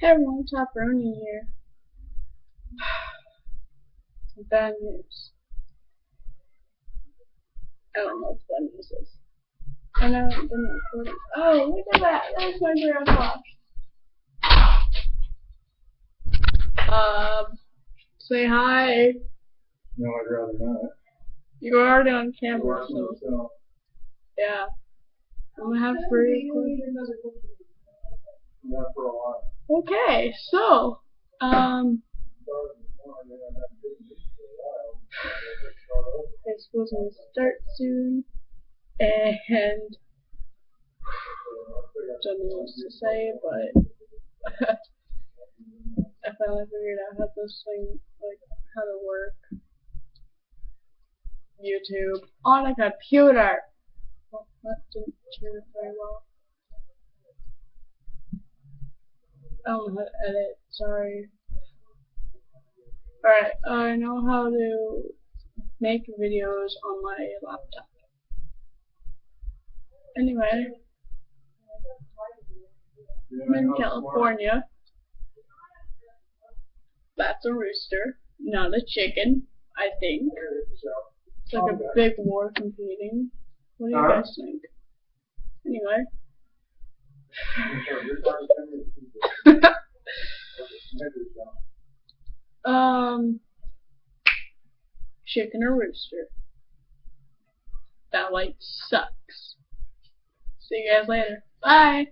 Hey everyone, Roni here. Some bad news. I don't know what bad news is. I know it didn't record. Oh, look at that! There's my grandpa. Say hi. No, I'd rather not. You were already on camera, so yeah. I'm gonna have to record. Not for a while. Okay, so it's supposed to start soon, and don't know what to say, but I finally figured out how this thing, like, how to work YouTube on a computer. Well, that didn't turn it very well. I don't know how to edit, sorry. Alright, I know how to make videos on my laptop. Anyway, I'm in California. That's a rooster, not a chicken, I think. It's like a big war competing. What do you guys think? Anyway. Chicken or rooster? That light sucks. See you guys later. Bye!